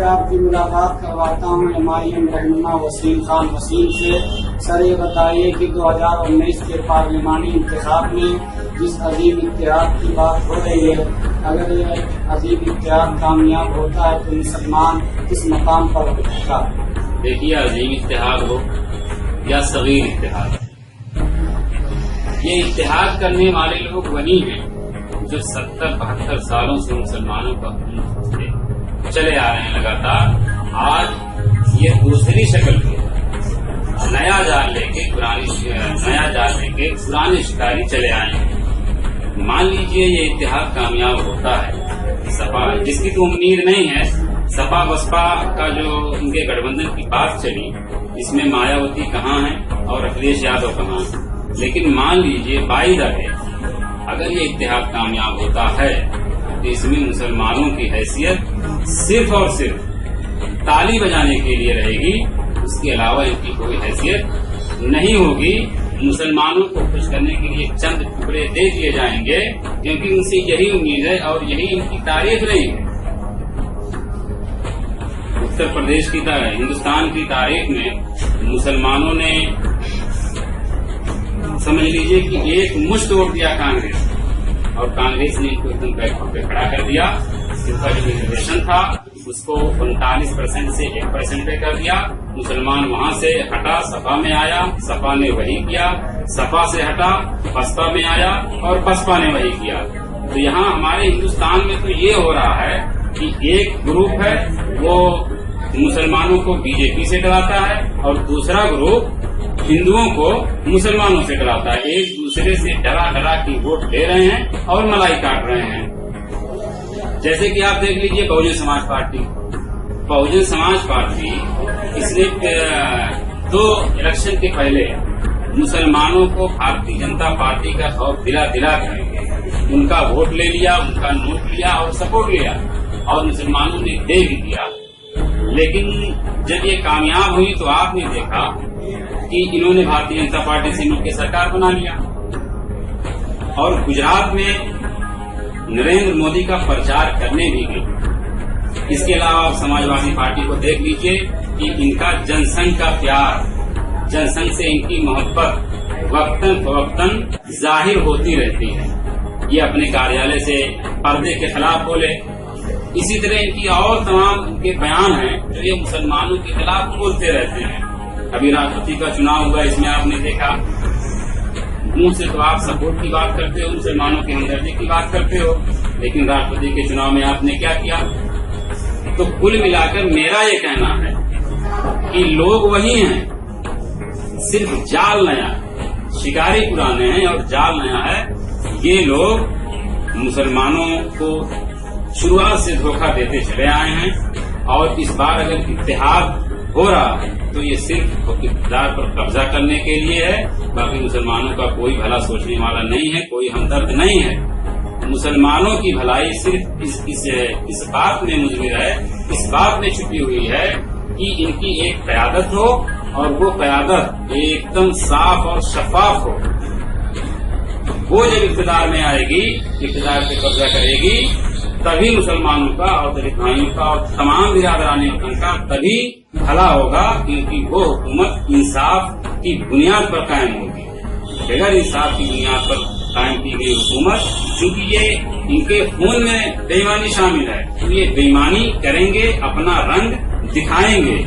आपकी मुलाकात करवाता हूँ एमआईएम रहनुमा वसीम खान वसीम से। सर ये बताइए कि 2019 के पार्लिमानी इंतखाब में जिस अजीब इत्तेहाद की बात हो रही है, अगर ये अजीब इत्तेहाद कामयाब होता है तो मुसलमान किस मकाम पर होता है? देखिए, अजीम इत्तेहाद हो या सगीर इत्तेहाद, ये इत्तेहाद करने वाले लोग वही हैं जो 70-72 सालों से मुसलमानों का खून चले आ रहे हैं लगातार। आज ये दूसरी शक्ल में नया जाल लेके पुराने शिकारी चले आए हैं। मान लीजिए ये इत्तेहाद कामयाब होता है, सपा जिसकी तो उम्मीद नहीं है, सपा बसपा का जो इनके गठबंधन की बात चली, इसमें मायावती कहाँ है और अखिलेश यादव कहाँ है। लेकिन मान लीजिए बाई द वे अगर ये इत्तेहाद कामयाब होता है तो इसमें मुसलमानों की हैसियत सिर्फ और सिर्फ ताली बजाने के लिए रहेगी, उसके अलावा इनकी कोई हैसियत नहीं होगी। मुसलमानों को खुश करने के लिए चंद टुकड़े दे दिए जाएंगे, क्योंकि उनसे यही उम्मीद है और यही इनकी तारीफ रही है। उत्तर प्रदेश की हिंदुस्तान की तारीख में मुसलमानों ने समझ लीजिए कि एक मुश्त वोट दिया कांग्रेस, और कांग्रेस ने इनको एकदम बैकफुट पे खड़ा कर दिया। इनका जो रिजर्वेशन था उसको 39% से 1% पे कर दिया। मुसलमान वहां से हटा, सपा में आया, सपा ने वही किया, सपा से हटा, बसपा में आया और बसपा ने वही किया। तो यहाँ हमारे हिंदुस्तान में तो ये हो रहा है कि एक ग्रुप है वो मुसलमानों को बीजेपी से डराता है और दूसरा ग्रुप हिंदुओं को मुसलमानों से डराता है। एक दूसरे से डरा डरा के वोट ले रहे हैं और मलाई काट रहे हैं। जैसे कि आप देख लीजिए बहुजन समाज पार्टी इसने 2 इलेक्शन के पहले मुसलमानों को भारतीय जनता पार्टी का खौफ दिला कर उनका वोट ले लिया, उनका नोट लिया और सपोर्ट लिया, और मुसलमानों ने दे भी दिया। लेकिन जब ये कामयाब हुई तो आपने देखा कि इन्होंने भारतीय जनता पार्टी से मिलकर सरकार बना लिया, और गुजरात में नरेंद्र मोदी का प्रचार करने भी गई। इसके अलावा आप समाजवादी पार्टी को देख लीजिए कि इनका जनसंघ का प्यार, जनसंघ से इनकी मोहब्बत वक्तन फवक्तन जाहिर होती रहती है। ये अपने कार्यालय से पर्दे के खिलाफ बोले, इसी तरह इनकी और तमाम इनके बयान हैं जो ये मुसलमानों के खिलाफ बोलते रहते हैं। अभी राष्ट्रपति का चुनाव हुआ, इसमें आपने देखा मुंह से तो आप सपोर्ट की बात करते हो, मुसलमानों की हमदर्दी की बात करते हो, लेकिन राष्ट्रपति के चुनाव में आपने क्या किया? तो कुल मिलाकर मेरा ये कहना है कि लोग वही हैं, सिर्फ जाल नया, शिकारी पुराने हैं और जाल नया है। ये लोग मुसलमानों को शुरुआत से धोखा देते चले आए हैं, और इस बार अगर इत्तेहाद हो रहा है तो ये सिर्फ इक़्तिदार पर कब्जा करने के लिए है। बाकी मुसलमानों का कोई भला सोचने वाला नहीं है, कोई हमदर्द नहीं है। मुसलमानों की भलाई सिर्फ इस बात में मुज़मिर है, इस बात में छुपी हुई है कि इनकी एक क़यादत हो, और वो क़यादत एकदम साफ और शफाफ हो। वो जब इक़्तिदार में आएगी, इक़्तिदार पे कब्जा करेगी, तभी मुसलमानों का और दलित भाइयों का और तमाम बिरादरानी का तभी भला होगा, क्योंकि वो हुकूमत इंसाफ की बुनियाद पर कायम होगी। बगैर इंसाफ की बुनियाद पर कायम की गई हुकूमत, चूंकि ये इनके खून में बेईमानी शामिल है, तो ये बेईमानी करेंगे, अपना रंग दिखाएंगे।